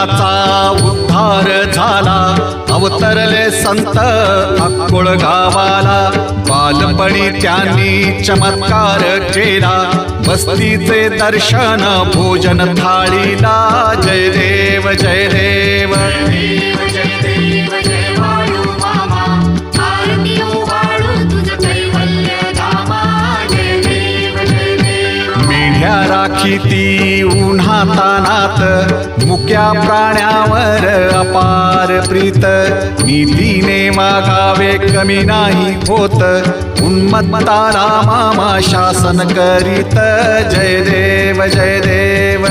जगाचा उद्धार झाला, अवतरले संत अक्कोळ गावाला. बालपणी त्यांनी चमत्कार केला, बस्तीचे दर्शन भोजन थाळीला. जय देव जय देव मेढ्या राखीती उन्हातानात, मुक्या प्राण्यावर अपार प्रीत. नीतीने वागावे कमी नाही होत, उन्मत्ताला मामा शासन करीत. जय देव जय देव